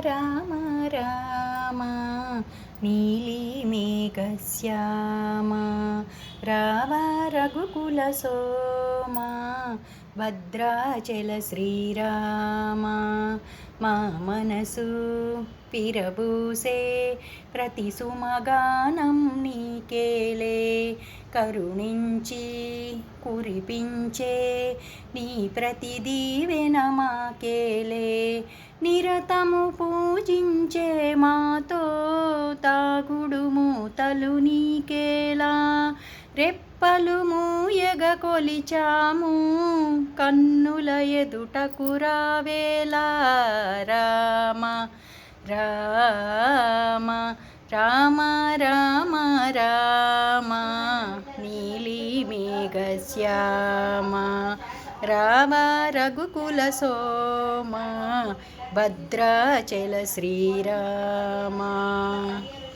రామ రామ నీలిమేఘశ్యామ రావ రఘుకుల సోమ భద్రాచల శ్రీరామ మా మనసు పిరబూసే ప్రతి సుమగానం నీకేలే కరుణించి కురిపించే నీ ప్రతి దీవెన మాకేలే నిరతము పూజించే మాతో తాగుడు మూతలు నీకేలా రెప్పలు మూయగ కొలిచాము కన్నుల ఎదుటకు రావేలా రామ రామ రామ రామ రామ నీలిమేఘశ్యామ రామ రఘుకుల సోమ భద్రాచల శ్రీరామ